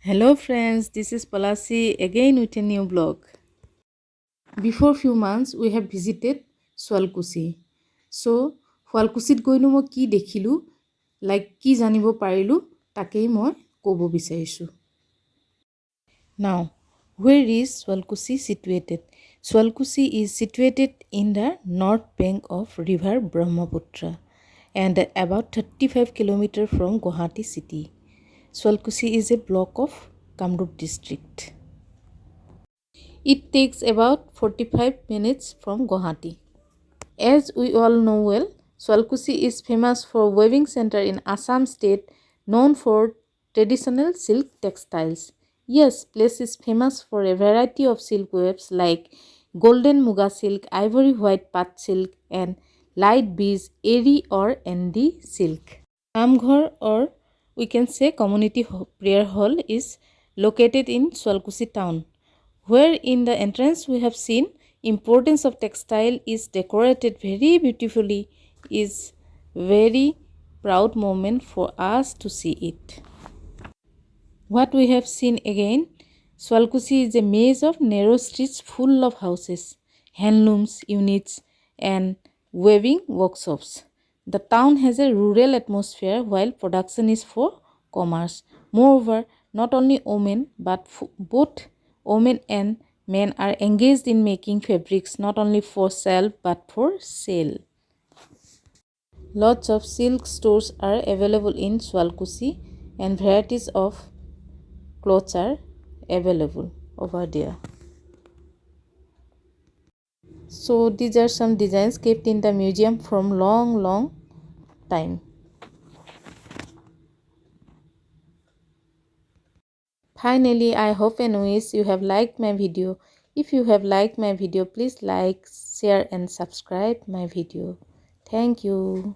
Hello friends, this is Palasi again with a new blog. Before few months we have visited Sualkuchi. So Sualkuchit goinu mo ki dekhilu, like ki janibo parilu, takei moi kobo bisarisu. Now, where is Sualkuchi situated? Sualkuchi is situated in the north bank of river Brahmaputra and about 35 km from Guwahati city. Sualkuchi is a block of Kamrup district. It takes about 45 minutes from Guwahati. As we all know well, Sualkuchi is famous for weaving center in Assam state known for traditional silk textiles. Yes, place is famous for a variety of silk webs like golden muga silk, ivory white Paat silk and light beige eri or Endi silk. Namghar, or we can say community prayer hall, is located in Sualkuchi town, where in the entrance we have seen importance of textile is decorated very beautifully. Is very proud moment for us to see it. What we have seen again, Sualkuchi is a maze of narrow streets full of houses, handlooms, units and weaving workshops. The town has a rural atmosphere while production is for commerce. Moreover, not only women but both women and men are engaged in making fabrics not only for sale but for sale. Lots of silk stores are available in Sualkuchi and varieties of clothes are available over there. So these are some designs kept in the museum from long time. Finally, I hope and wish you have liked my video. If you have liked my video, please like, share and subscribe my video. Thank you.